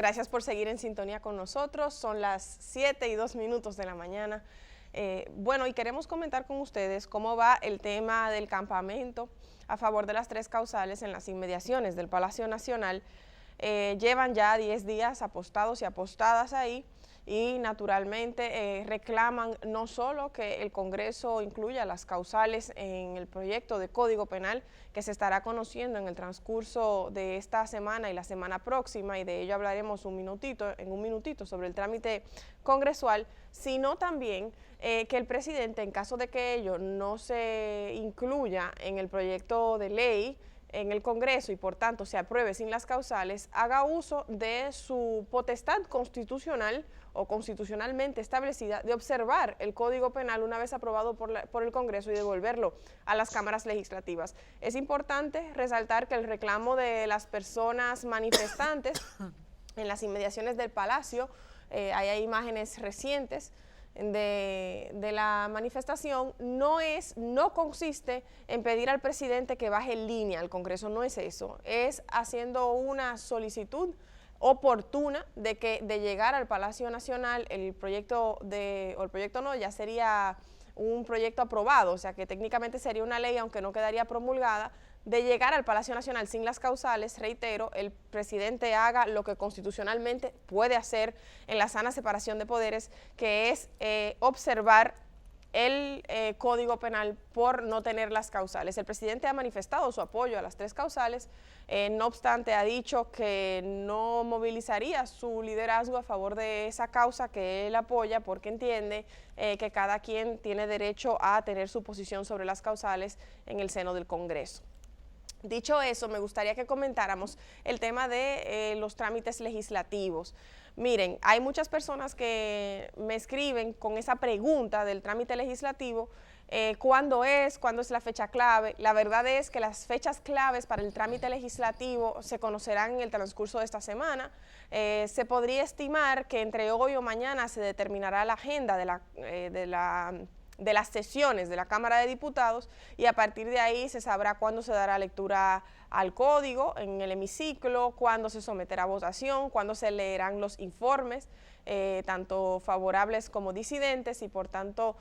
Gracias por seguir en sintonía con nosotros. Son las 7:02 de la mañana. Bueno, y queremos comentar con ustedes cómo va el tema del campamento a favor de las tres causales en las inmediaciones del Palacio Nacional. Llevan ya 10 días apostados y apostadas ahí y naturalmente reclaman no solo que el Congreso incluya las causales en el proyecto de Código Penal que se estará conociendo en el transcurso de esta semana y la semana próxima, y de ello hablaremos en un minutito sobre el trámite congresual, sino también que el presidente, en caso de que ello no se incluya en el proyecto de ley en el Congreso y por tanto se apruebe sin las causales, haga uso de su potestad constitucional o constitucionalmente establecida de observar el Código Penal una vez aprobado por el Congreso y devolverlo a las cámaras legislativas. Es importante resaltar que el reclamo de las personas manifestantes en las inmediaciones del Palacio, hay imágenes recientes de la manifestación, no consiste en pedir al presidente que baje línea al Congreso, no es eso, es haciendo una solicitud oportuna de llegar al Palacio Nacional. El proyecto no, ya sería un proyecto aprobado, o sea que técnicamente sería una ley, aunque no quedaría promulgada, de llegar al Palacio Nacional sin las causales. Reitero, el presidente haga lo que constitucionalmente puede hacer en la sana separación de poderes, que es observar el Código Penal por no tener las causales. El presidente ha manifestado su apoyo a las tres causales, no obstante ha dicho que no movilizaría su liderazgo a favor de esa causa que él apoya, porque entiende que cada quien tiene derecho a tener su posición sobre las causales en el seno del Congreso. Dicho eso, me gustaría que comentáramos el tema de los trámites legislativos. Miren, hay muchas personas que me escriben con esa pregunta del trámite legislativo, ¿cuándo es la fecha clave? La verdad es que las fechas claves para el trámite legislativo se conocerán en el transcurso de esta semana. Se podría estimar que entre hoy o mañana se determinará la agenda de las sesiones de la Cámara de Diputados, y a partir de ahí se sabrá cuándo se dará lectura al código en el hemiciclo, cuándo se someterá a votación, cuándo se leerán los informes, tanto favorables como disidentes, y por tanto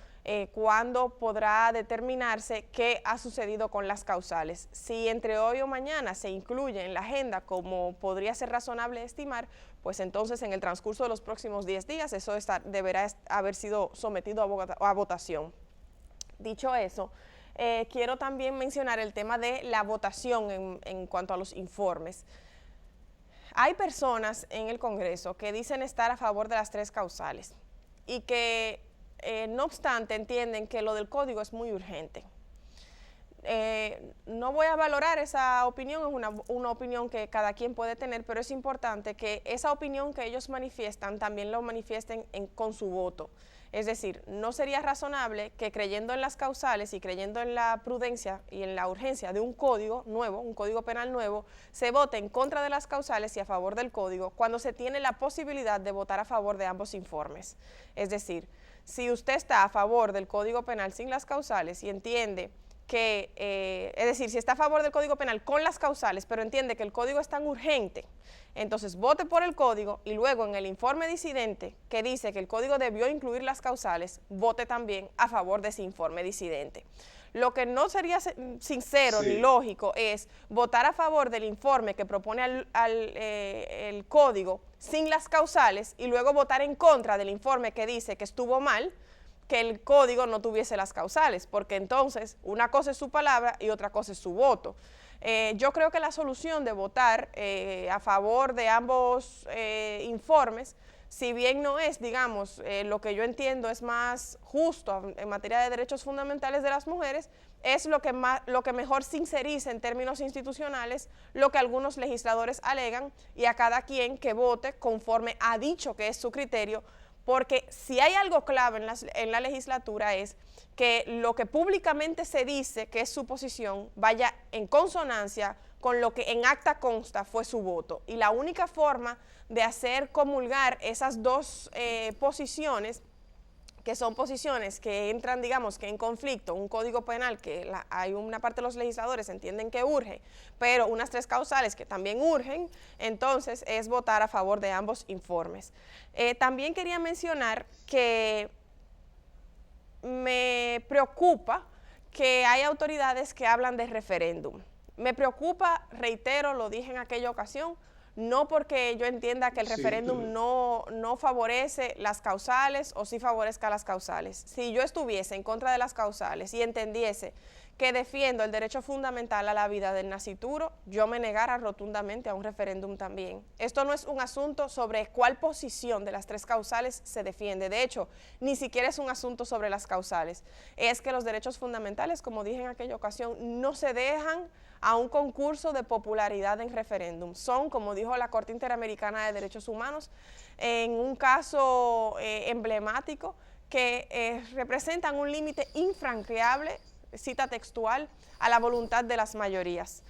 cuándo podrá determinarse qué ha sucedido con las causales. Si entre hoy o mañana se incluye en la agenda, como podría ser razonable estimar, pues entonces en el transcurso de los próximos 10 días eso deberá haber sido sometido a votación. Dicho eso, quiero también mencionar el tema de la votación en cuanto a los informes. Hay personas en el Congreso que dicen estar a favor de las tres causales y que no obstante entienden que lo del código es muy urgente. No voy a valorar esa opinión, es una opinión que cada quien puede tener, pero es importante que esa opinión que ellos manifiestan también lo manifiesten con su voto. Es decir, no sería razonable que creyendo en las causales y creyendo en la prudencia y en la urgencia de un código nuevo, un código penal nuevo, se vote en contra de las causales y a favor del código cuando se tiene la posibilidad de votar a favor de ambos informes. Es decir, si usted está a favor del Código Penal sin las causales y entiende que, es decir, si está a favor del Código Penal con las causales, pero entiende que el código es tan urgente, entonces vote por el código y luego en el informe disidente que dice que el código debió incluir las causales, vote también a favor de ese informe disidente. Lo que no sería sincero ni lógico es votar a favor del informe que propone el código sin las causales y luego votar en contra del informe que dice que estuvo mal que el código no tuviese las causales, porque entonces una cosa es su palabra y otra cosa es su voto. Yo creo que la solución de votar a favor de ambos informes, si bien no es, digamos, lo que yo entiendo es más justo en materia de derechos fundamentales de las mujeres, es lo que mejor sinceriza en términos institucionales lo que algunos legisladores alegan, y a cada quien que vote conforme ha dicho que es su criterio, porque si hay algo clave en la legislatura es que lo que públicamente se dice que es su posición vaya en consonancia con lo que en acta consta fue su voto, y la única forma de hacer comulgar esas dos posiciones que son posiciones que entran, digamos, que en conflicto, un código penal que hay una parte de los legisladores entienden que urge, pero unas 3 causales que también urgen, entonces es votar a favor de ambos informes. También quería mencionar que me preocupa que hay autoridades que hablan de referéndum. Me preocupa, reitero, lo dije en aquella ocasión, no porque yo entienda que el referéndum no favorece las causales o sí favorezca las causales. Si yo estuviese en contra de las causales y entendiese que defiendo el derecho fundamental a la vida del nascituro, yo me negara rotundamente a un referéndum también. Esto no es un asunto sobre cuál posición de las 3 causales se defiende. De hecho, ni siquiera es un asunto sobre las causales. Es que los derechos fundamentales, como dije en aquella ocasión, no se dejan a un concurso de popularidad en referéndum. Son, como dijo la Corte Interamericana de Derechos Humanos, en un caso emblemático, que representan un límite infranqueable, cita textual, a la voluntad de las mayorías.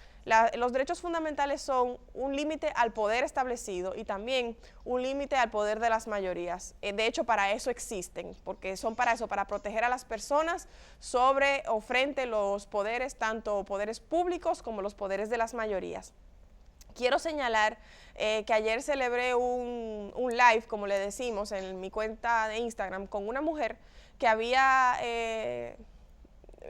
Los derechos fundamentales son un límite al poder establecido y también un límite al poder de las mayorías. De hecho, para eso existen, porque son para eso, para proteger a las personas sobre o frente a los poderes, tanto poderes públicos como los poderes de las mayorías. Quiero señalar que ayer celebré un live, como le decimos, en mi cuenta de Instagram con una mujer que había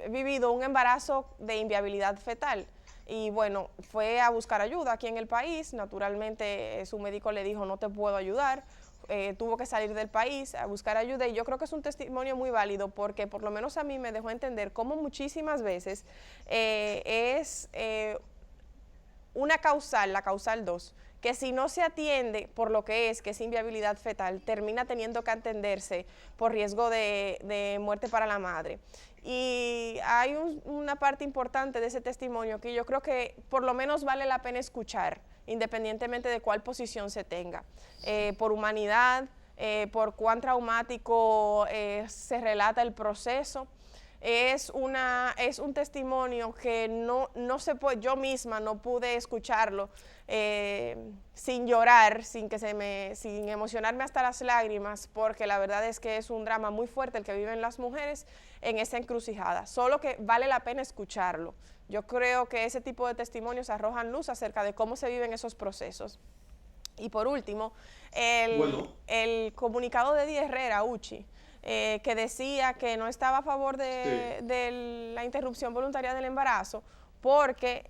vivido un embarazo de inviabilidad fetal. Y bueno, fue a buscar ayuda aquí en el país, naturalmente su médico le dijo no te puedo ayudar, tuvo que salir del país a buscar ayuda y yo creo que es un testimonio muy válido porque por lo menos a mí me dejó entender cómo muchísimas veces una causal, la causal 2, que si no se atiende por lo que es inviabilidad fetal, termina teniendo que atenderse por riesgo de muerte para la madre. Y hay una parte importante de ese testimonio que yo creo que por lo menos vale la pena escuchar, independientemente de cuál posición se tenga, por humanidad, por cuán traumático se relata el proceso. Es un testimonio que no se puede, yo misma no pude escucharlo sin llorar, sin emocionarme hasta las lágrimas, porque la verdad es que es un drama muy fuerte el que viven las mujeres en esa encrucijada, solo que vale la pena escucharlo. Yo creo que ese tipo de testimonios arrojan luz acerca de cómo se viven esos procesos. Y por último, el comunicado de Eddie Herrera, Uchi, que decía que no estaba a favor de la interrupción voluntaria del embarazo porque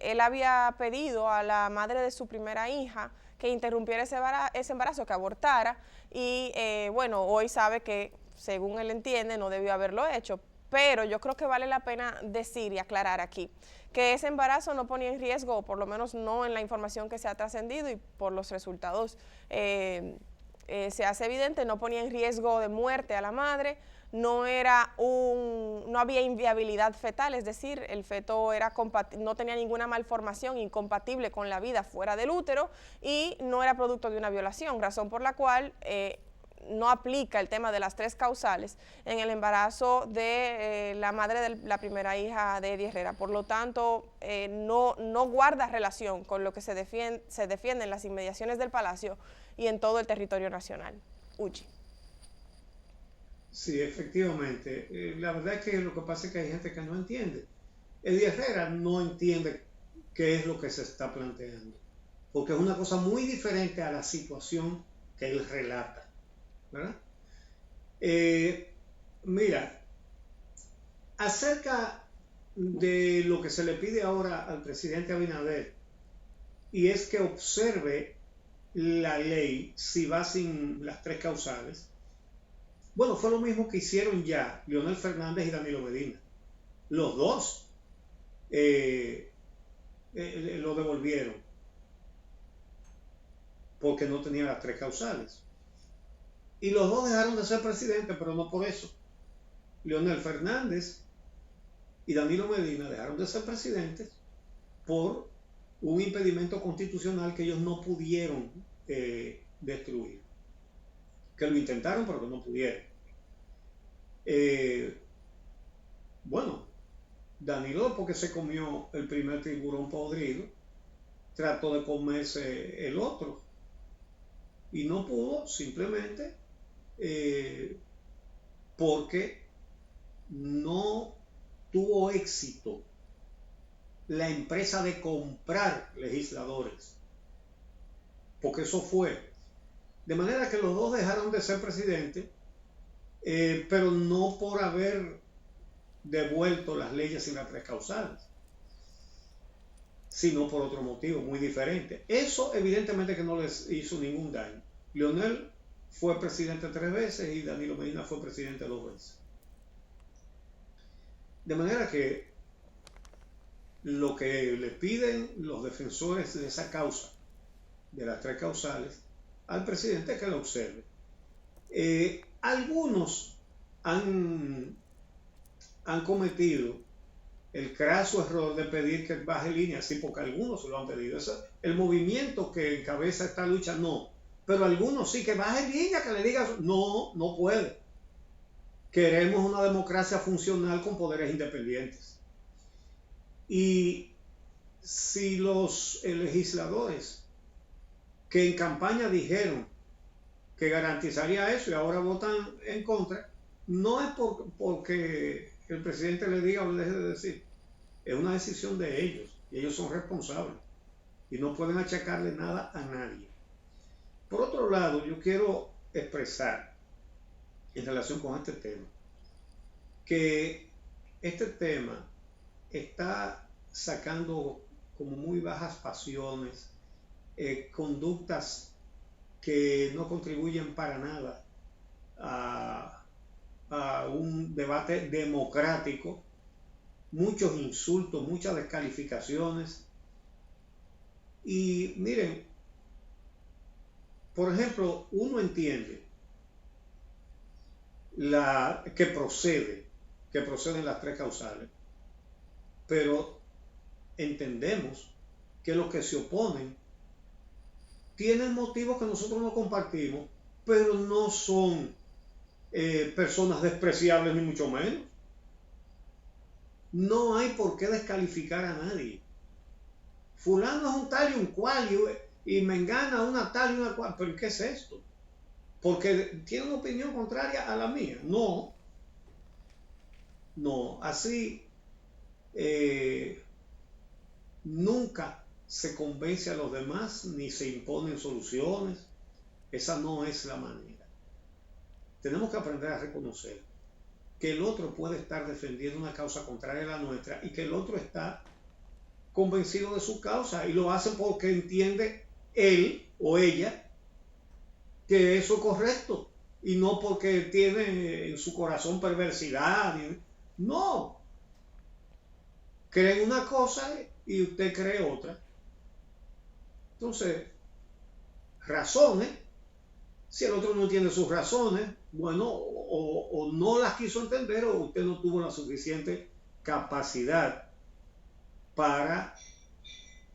él había pedido a la madre de su primera hija que interrumpiera ese embarazo, que abortara y bueno, hoy sabe que según él entiende no debió haberlo hecho, pero yo creo que vale la pena decir y aclarar aquí que ese embarazo no ponía en riesgo, o por lo menos no en la información que se ha trascendido y por los resultados se hace evidente, no ponía en riesgo de muerte a la madre, no había inviabilidad fetal, es decir, el feto no tenía ninguna malformación incompatible con la vida fuera del útero y no era producto de una violación, razón por la cual no aplica el tema de las 3 causales en el embarazo de la madre de la primera hija de Eddie Herrera. Por lo tanto, no guarda relación con lo que se defiende en las inmediaciones del Palacio y en todo el territorio nacional. Uchi. Sí, efectivamente. La verdad es que lo que pasa es que hay gente que no entiende. Eddie Herrera no entiende qué es lo que se está planteando, porque es una cosa muy diferente a la situación que él relata, ¿verdad? Mira, acerca de lo que se le pide ahora al presidente Abinader, y es que observe la ley si va sin las 3 causales. Bueno, fue lo mismo que hicieron ya Leonel Fernández y Danilo Medina. Los dos lo devolvieron porque no tenían las 3 causales. Y los dos dejaron de ser presidentes, pero no por eso. Leonel Fernández y Danilo Medina dejaron de ser presidentes por un impedimento constitucional que ellos no pudieron destruir. Que lo intentaron, pero que no pudieron. Bueno, Danilo, porque se comió el primer tiburón podrido, trató de comerse el otro y no pudo, simplemente porque no tuvo éxito la empresa de comprar legisladores, porque eso fue. De manera que los dos dejaron de ser presidentes, pero no por haber devuelto las leyes sin las tres causales, sino por otro motivo muy diferente. Eso evidentemente que no les hizo ningún daño. Leonel fue presidente 3 veces y Danilo Medina fue presidente 2 veces. De manera que lo que le piden los defensores de esa causa, de las tres causales, al presidente es que lo observe. Algunos han cometido el craso error de pedir que baje línea, sí, porque algunos se lo han pedido. El movimiento que encabeza esta lucha no, pero algunos sí, que baje línea, que le diga, no puede. Queremos una democracia funcional con poderes independientes. Y si los legisladores que en campaña dijeron que garantizaría eso y ahora votan en contra, no es porque el presidente le diga o le deje de decir, es una decisión de ellos y ellos son responsables y no pueden achacarle nada a nadie. Por otro lado, yo quiero expresar en relación con este tema que este tema está sacando como muy bajas pasiones, conductas que no contribuyen para nada a un debate democrático, muchos insultos, muchas descalificaciones. Y miren, por ejemplo, uno entiende que proceden las tres causales, pero entendemos que los que se oponen tienen motivos que nosotros no compartimos, pero no son personas despreciables ni mucho menos. No hay por qué descalificar a nadie. Fulano es un tal y un cual y Mengana una tal y una cual. ¿Pero qué es esto? Porque tiene una opinión contraria a la mía. No, así nunca se convence a los demás ni se imponen soluciones. Esa no es la manera. Tenemos que aprender a reconocer que el otro puede estar defendiendo una causa contraria a la nuestra y que el otro está convencido de su causa y lo hace porque entiende él o ella que eso es correcto y no porque tiene en su corazón perversidad. No. Creen una cosa y usted cree otra. Entonces, razones. Si el otro no tiene sus razones, bueno, o no las quiso entender o usted no tuvo la suficiente capacidad para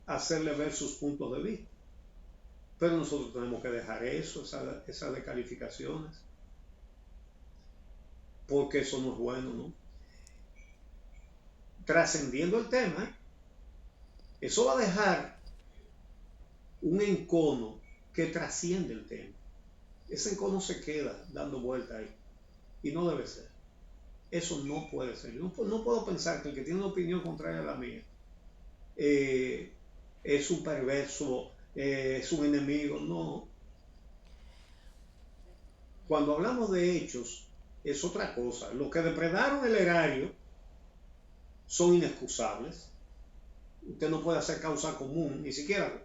hacerle ver sus puntos de vista. Pero nosotros tenemos que dejar eso, esas descalificaciones, porque eso no es bueno, ¿no? Trascendiendo el tema, eso va a dejar un encono que trasciende el tema. Ese encono se queda dando vuelta ahí y no debe ser. Eso no puede ser. Yo no puedo pensar que el que tiene una opinión contraria a la mía es un perverso, es un enemigo. No. Cuando hablamos de hechos es otra cosa. Los que depredaron el erario son inexcusables. Usted no puede hacer causa común, ni siquiera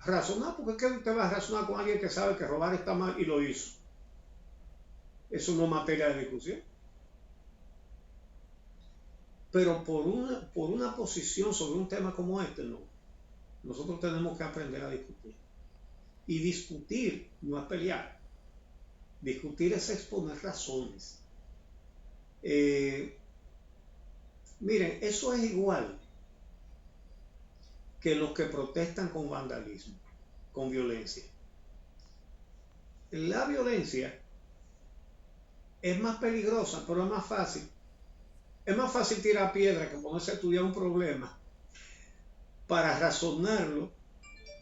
razonar, porque es que usted va a razonar con alguien que sabe que robar está mal y lo hizo. Eso no es materia de discusión. Pero por una posición sobre un tema como este, no. Nosotros tenemos que aprender a discutir. Y discutir no es pelear. Discutir es exponer razones. Miren, eso es igual que los que protestan con vandalismo, con violencia. La violencia es más peligrosa, pero es más fácil. Es más fácil tirar piedra que ponerse a estudiar un problema para razonarlo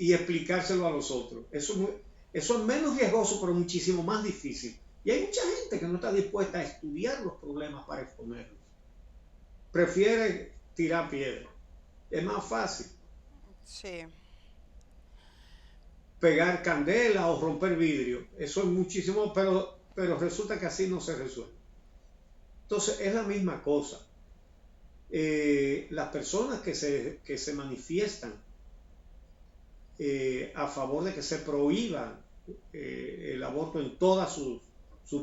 y explicárselo a los otros. Eso es menos riesgoso, pero muchísimo más difícil. Y hay mucha gente que no está dispuesta a estudiar los problemas para exponerlos. Prefiere tirar piedra. Es más fácil. Sí. Pegar candela o romper vidrio. Eso es muchísimo, pero resulta que así no se resuelve. Entonces es la misma cosa. Las personas que se manifiestan a favor de que se prohíba el aborto en todas sus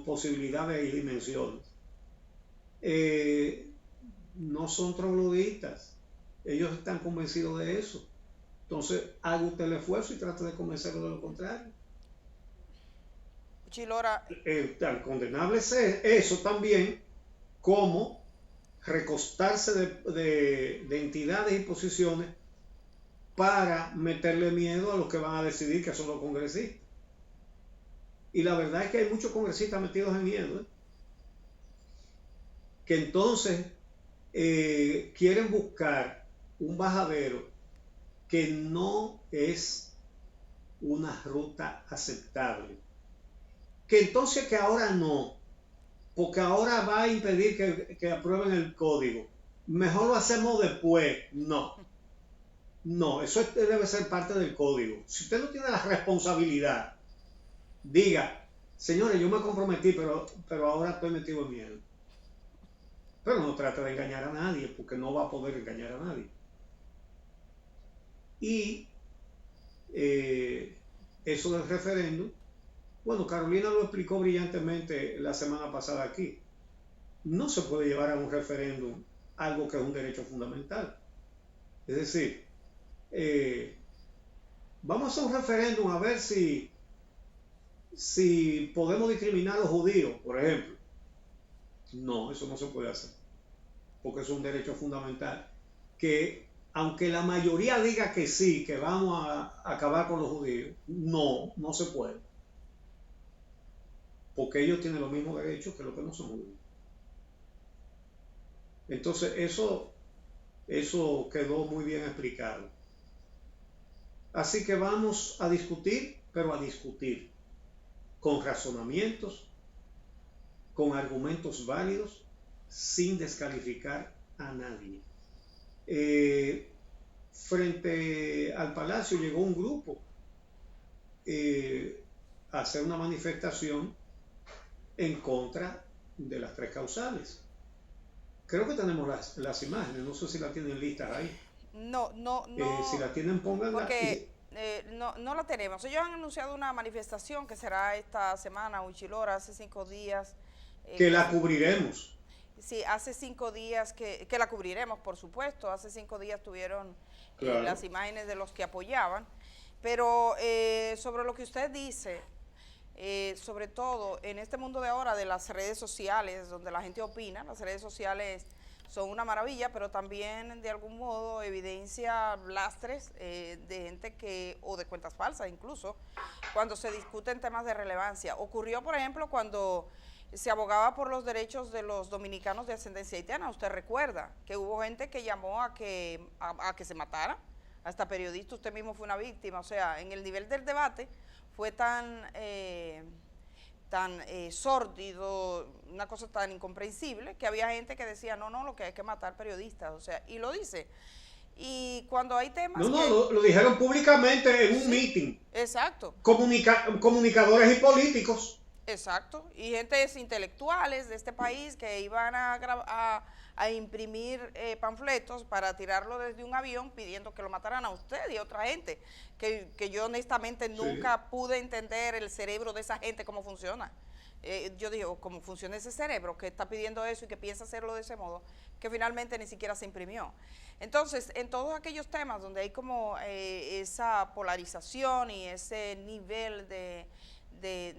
posibilidades y dimensiones, no son trogloditas. Ellos están convencidos de eso. Entonces, haga usted el esfuerzo y trate de convencerlo de lo contrario. Uchilora. Tan condenable es eso también como recostarse de entidades y posiciones para meterle miedo a los que van a decidir, que son los congresistas. Y la verdad es que hay muchos congresistas metidos en miedo, que entonces quieren buscar un bajadero que no es una ruta aceptable. Que entonces que ahora no, porque ahora va a impedir que aprueben el código. Mejor lo hacemos después. No, eso debe ser parte del código. Si usted no tiene la responsabilidad, diga, señores, yo me comprometí, pero ahora estoy metido en miedo. Pero no trate de engañar a nadie, porque no va a poder engañar a nadie. Y eso del referéndum, bueno, Carolina lo explicó brillantemente la semana pasada aquí. No se puede llevar a un referéndum algo que es un derecho fundamental. Es decir, vamos a hacer un referéndum a ver si podemos discriminar a los judíos, por ejemplo. No, eso no se puede hacer, porque es un derecho fundamental que, aunque la mayoría diga que sí, que vamos a acabar con los judíos, no se puede. Porque ellos tienen los mismos derechos que los que no son judíos. Entonces, eso quedó muy bien explicado. Así que vamos a discutir, pero a discutir con razonamientos, con argumentos válidos, sin descalificar a nadie. Frente al Palacio llegó un grupo a hacer una manifestación en contra de las 3 causales. Creo que tenemos las imágenes, no sé si las tienen listas ahí. No. Si la tienen, pónganla. Porque no la tenemos. Ellos han anunciado una manifestación que será esta semana, Uchilora, hace 5 días. Que la cubriremos. Sí, hace 5 días que la cubriremos, por supuesto. Hace 5 días tuvieron las imágenes de los que apoyaban. Pero sobre lo que usted dice, sobre todo en este mundo de ahora de las redes sociales, donde la gente opina, las redes sociales son una maravilla, pero también de algún modo evidencia lastres de gente o de cuentas falsas incluso, cuando se discuten temas de relevancia. Ocurrió, por ejemplo, cuando se abogaba por los derechos de los dominicanos de ascendencia haitiana. Usted recuerda que hubo gente que llamó a que se matara, hasta periodista, usted mismo fue una víctima. O sea, en el nivel del debate fue tan sórdido, una cosa tan incomprensible, que había gente que decía, no, lo que hay que matar periodistas, o sea, y lo dice. Y cuando hay temas lo dijeron públicamente en un meeting. Exacto. Comunicadores y políticos. Exacto, y gentes intelectuales de este país que iban a imprimir panfletos para tirarlo desde un avión pidiendo que lo mataran a usted y a otra gente, que yo honestamente nunca pude entender el cerebro de esa gente, cómo funciona. Yo digo, ¿cómo funciona ese cerebro que está pidiendo eso y que piensa hacerlo de ese modo, que finalmente ni siquiera se imprimió? Entonces, en todos aquellos temas donde hay como esa polarización y ese nivel de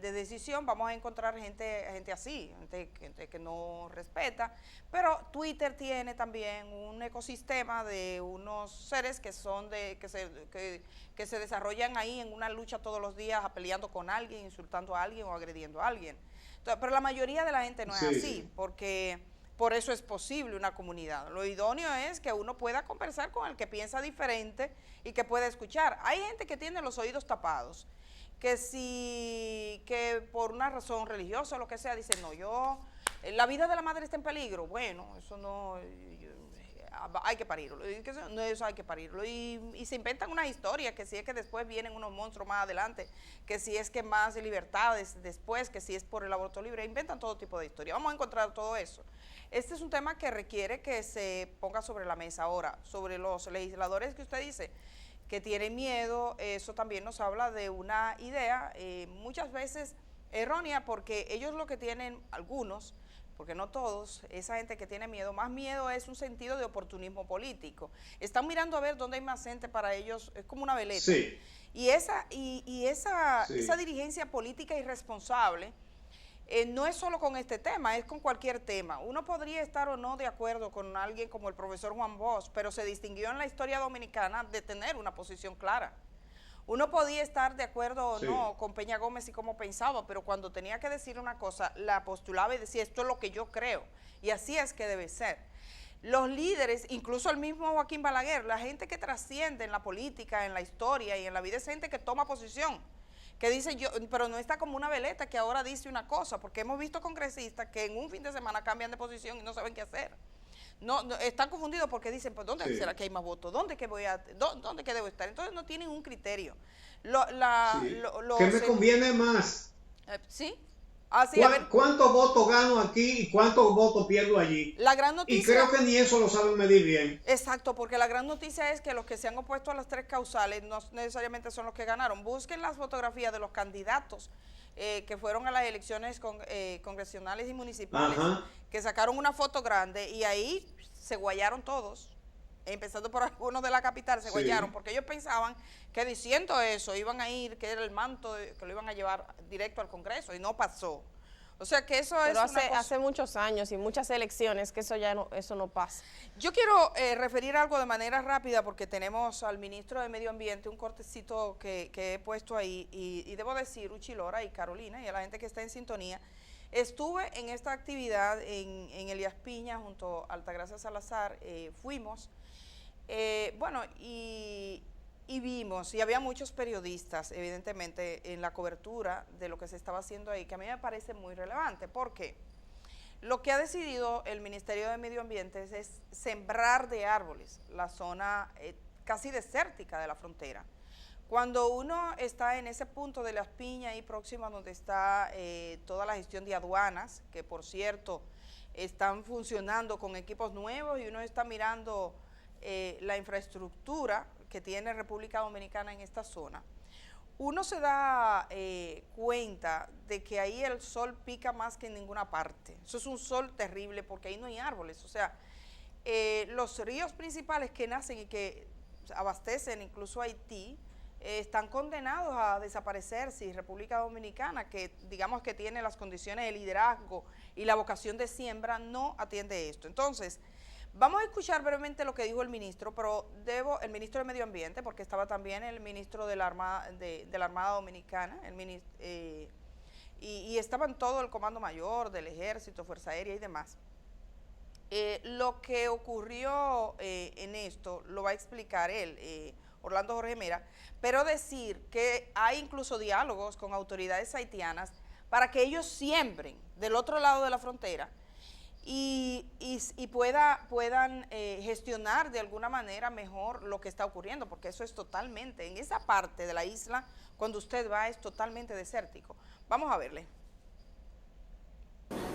decisión, vamos a encontrar gente así, gente que no respeta, pero Twitter tiene también un ecosistema de unos seres que son que se desarrollan ahí en una lucha todos los días, peleando con alguien, insultando a alguien o agrediendo a alguien. Entonces, pero la mayoría de la gente no es así, porque por eso es posible una comunidad. Lo idóneo es que uno pueda conversar con el que piensa diferente y que pueda escuchar. Hay gente que tiene los oídos tapados, que por una razón religiosa o lo que sea, dicen, no, la vida de la madre está en peligro. Bueno, eso no, hay que parirlo, no, eso hay que parirlo. Y se inventan unas historias, que si es que después vienen unos monstruos más adelante, que si es que más libertades después, que si es por el aborto libre, inventan todo tipo de historias. Vamos a encontrar todo eso. Este es un tema que requiere que se ponga sobre la mesa. Ahora, sobre los legisladores que usted dice que tienen miedo, eso también nos habla de una idea muchas veces errónea, porque ellos lo que tienen, algunos, porque no todos, esa gente que tiene miedo, más miedo es un sentido de oportunismo político. Están mirando a ver dónde hay más gente para ellos, es como una veleta. Sí. Y esa dirigencia política irresponsable no es solo con este tema, es con cualquier tema. Uno podría estar o no de acuerdo con alguien como el profesor Juan Bosch, pero se distinguió en la historia dominicana de tener una posición clara. Uno podía estar de acuerdo o no con Peña Gómez y cómo pensaba, pero cuando tenía que decir una cosa, la postulaba y decía, esto es lo que yo creo, y así es que debe ser. Los líderes, incluso el mismo Joaquín Balaguer, la gente que trasciende en la política, en la historia y en la vida, es gente que toma posición, que dice yo, pero no está como una veleta que ahora dice una cosa, porque hemos visto congresistas que en un fin de semana cambian de posición y no saben qué hacer. No, están confundidos porque dicen, pues ¿dónde será que hay más votos? ¿Dónde que dónde que debo estar? Entonces no tienen un criterio. ¿Qué me conviene más? Sí. Así, a ver, ¿Cuántos votos gano aquí y cuántos votos pierdo allí? La gran noticia, y creo que ni eso lo saben medir bien. Exacto, porque la gran noticia es que los que se han opuesto a las tres causales no necesariamente son los que ganaron. Busquen las fotografías de los candidatos que fueron a las elecciones congresionales y municipales, que sacaron una foto grande y ahí se guayaron todos. Empezando por algunos de la capital, se guayaron, porque ellos pensaban que diciendo eso iban a ir, que era el manto, que lo iban a llevar directo al Congreso, y no pasó. O sea que eso pero es hace muchos años y muchas elecciones que eso no pasa. Yo quiero referir algo de manera rápida, porque tenemos al ministro de Medio Ambiente, un cortecito que he puesto ahí, y debo decir, Uchi Lora y Carolina, y a la gente que está en sintonía, estuve en esta actividad en Elías Piña junto a Altagracia Salazar, fuimos. Bueno, y vimos, y había muchos periodistas, evidentemente, en la cobertura de lo que se estaba haciendo ahí, que a mí me parece muy relevante, porque lo que ha decidido el Ministerio de Medio Ambiente es sembrar de árboles la zona casi desértica de la frontera. Cuando uno está en ese punto de Las Piñas y próxima donde está toda la gestión de aduanas, que por cierto están funcionando con equipos nuevos, y uno está mirando la infraestructura que tiene República Dominicana en esta zona, uno se da cuenta de que ahí el sol pica más que en ninguna parte. Eso es un sol terrible porque ahí no hay árboles. O sea, los ríos principales que nacen y que abastecen incluso Haití, están condenados a desaparecer si República Dominicana, que digamos que tiene las condiciones de liderazgo y la vocación de siembra, no atiende esto. Entonces, vamos a escuchar brevemente lo que dijo el ministro, pero el ministro de Medio Ambiente, porque estaba también el ministro de la Armada Dominicana, y estaban todo el Comando Mayor del Ejército, Fuerza Aérea y demás. Lo que ocurrió en esto lo va a explicar él, Orlando Jorge Mera, pero decir que hay incluso diálogos con autoridades haitianas para que ellos siembren del otro lado de la frontera y puedan gestionar de alguna manera mejor lo que está ocurriendo, porque eso es totalmente, en esa parte de la isla, cuando usted va, es totalmente desértico. Vamos a verle.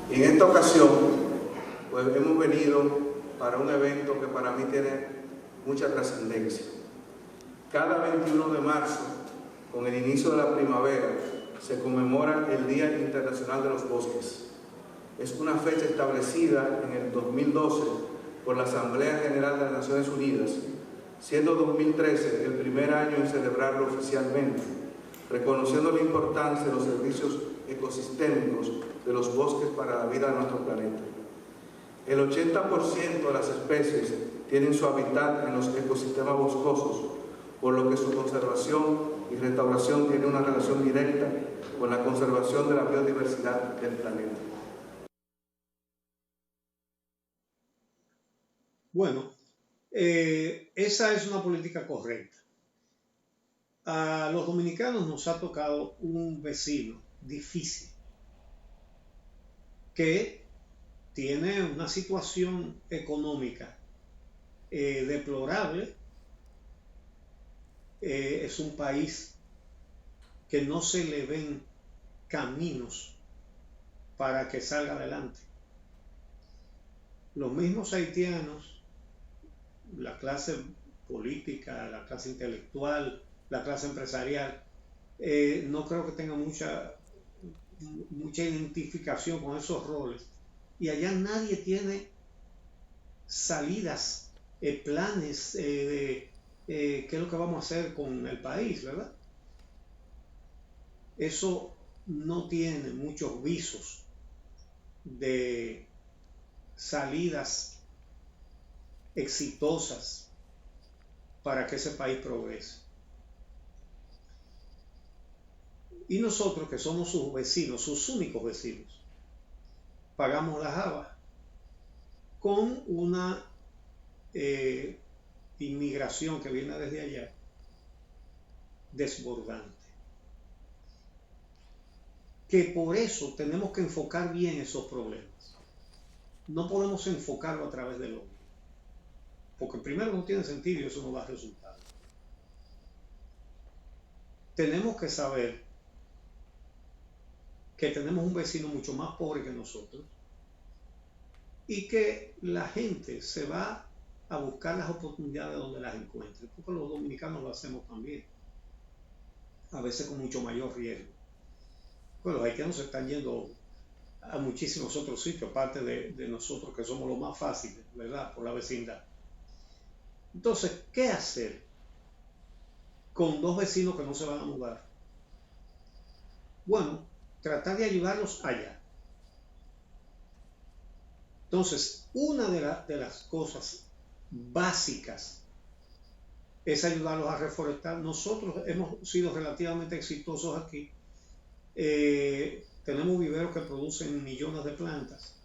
En esta ocasión, pues hemos venido para un evento que para mí tiene mucha trascendencia. Cada 21 de marzo, con el inicio de la primavera, se conmemora el Día Internacional de los Bosques. Es una fecha establecida en el 2012 por la Asamblea General de las Naciones Unidas, siendo 2013 el primer año en celebrarlo oficialmente, reconociendo la importancia de los servicios ecosistémicos de los bosques para la vida de nuestro planeta. El 80% de las especies tienen su hábitat en los ecosistemas boscosos, por lo que su conservación y restauración tiene una relación directa con la conservación de la biodiversidad del planeta. Bueno, esa es una política correcta. A los dominicanos nos ha tocado un vecino difícil que tiene una situación económica deplorable. Es un país que no se le ven caminos para que salga adelante. Los mismos haitianos, la clase política, la clase intelectual, la clase empresarial, no creo que tenga mucha identificación con esos roles. Y allá nadie tiene salidas, planes de qué es lo que vamos a hacer con el país, ¿verdad? Eso no tiene muchos visos de salidas exitosas para que ese país progrese. Y nosotros, que somos sus vecinos, sus únicos vecinos, pagamos las habas con una inmigración que viene desde allá desbordante. Que por eso tenemos que enfocar bien esos problemas. No podemos enfocarlo a través del odio, porque primero no tiene sentido y eso no da resultado. Tenemos que saber que tenemos un vecino mucho más pobre que nosotros y que la gente se va a buscar las oportunidades donde las encuentre, porque los dominicanos lo hacemos también, a veces con mucho mayor riesgo. Pues los haitianos se están yendo a muchísimos otros sitios, aparte de nosotros que somos los más fáciles, ¿verdad? Por la vecindad. Entonces, ¿qué hacer con dos vecinos que no se van a mudar? Bueno, tratar de ayudarlos allá. Entonces, una de las cosas básicas es ayudarlos a reforestar. Nosotros hemos sido relativamente exitosos aquí. Tenemos viveros que producen millones de plantas.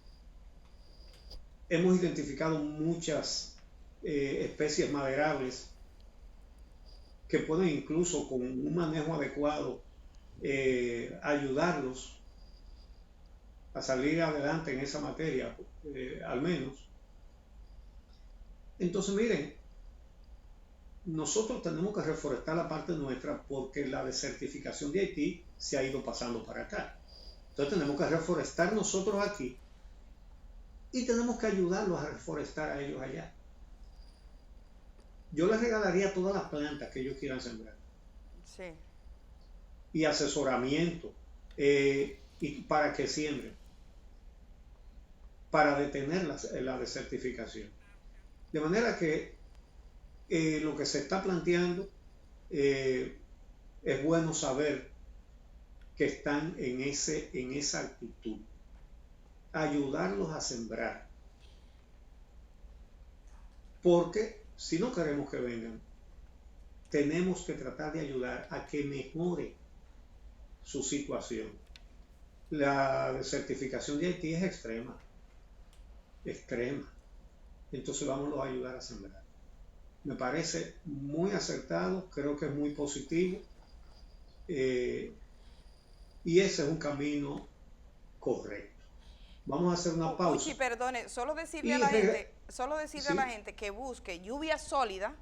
Hemos identificado muchas especies maderables que pueden incluso con un manejo adecuado ayudarlos a salir adelante en esa materia, al menos. Entonces, miren, nosotros tenemos que reforestar la parte nuestra porque la desertificación de Haití se ha ido pasando para acá. Entonces tenemos que reforestar nosotros aquí y tenemos que ayudarlos a reforestar a ellos allá. Yo les regalaría todas las plantas que ellos quieran sembrar. Sí. Y asesoramiento y para que siembren, para detener la desertificación. De manera que lo que se está planteando es bueno saber que están en esa actitud, ayudarlos a sembrar, porque si no queremos que vengan, tenemos que tratar de ayudar a que mejore su situación. La desertificación de Haití es extrema, entonces vamos a ayudar a sembrar. Me parece muy acertado, creo que es muy positivo, y ese es un camino correcto. Vamos a hacer una pausa. Uchi, perdone, solo decirle a la gente que busque lluvia sólida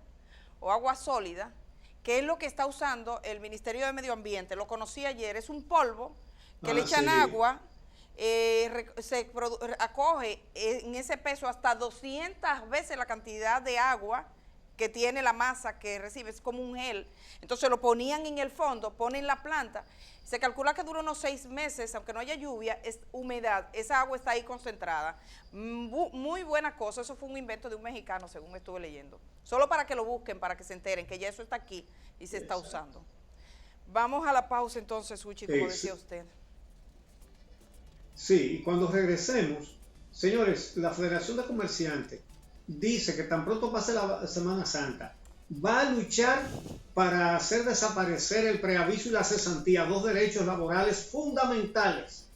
o agua sólida, que es lo que está usando el Ministerio de Medio Ambiente. Lo conocí ayer, es un polvo que le echan agua, se acoge en ese peso hasta 200 veces la cantidad de agua que tiene la masa que recibe, es como un gel. Entonces lo ponían en el fondo, ponen la planta, se calcula que dura unos 6 meses, aunque no haya lluvia, es humedad, esa agua está ahí concentrada. Muy buena cosa, eso fue un invento de un mexicano, según estuve leyendo. Solo para que lo busquen, para que se enteren que ya eso está aquí y se está usando. Vamos a la pausa entonces, Uchi, como decía usted. Sí, y cuando regresemos, señores, la Federación de Comerciantes dice que tan pronto pase la Semana Santa, va a luchar para hacer desaparecer el preaviso y la cesantía, 2 derechos laborales fundamentales.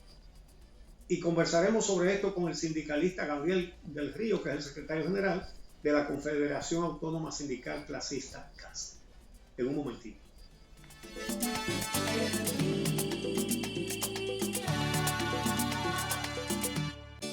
Y conversaremos sobre esto con el sindicalista Gabriel del Río, que es el secretario general de la Confederación Autónoma Sindical Clasista CAS. En un momentito. El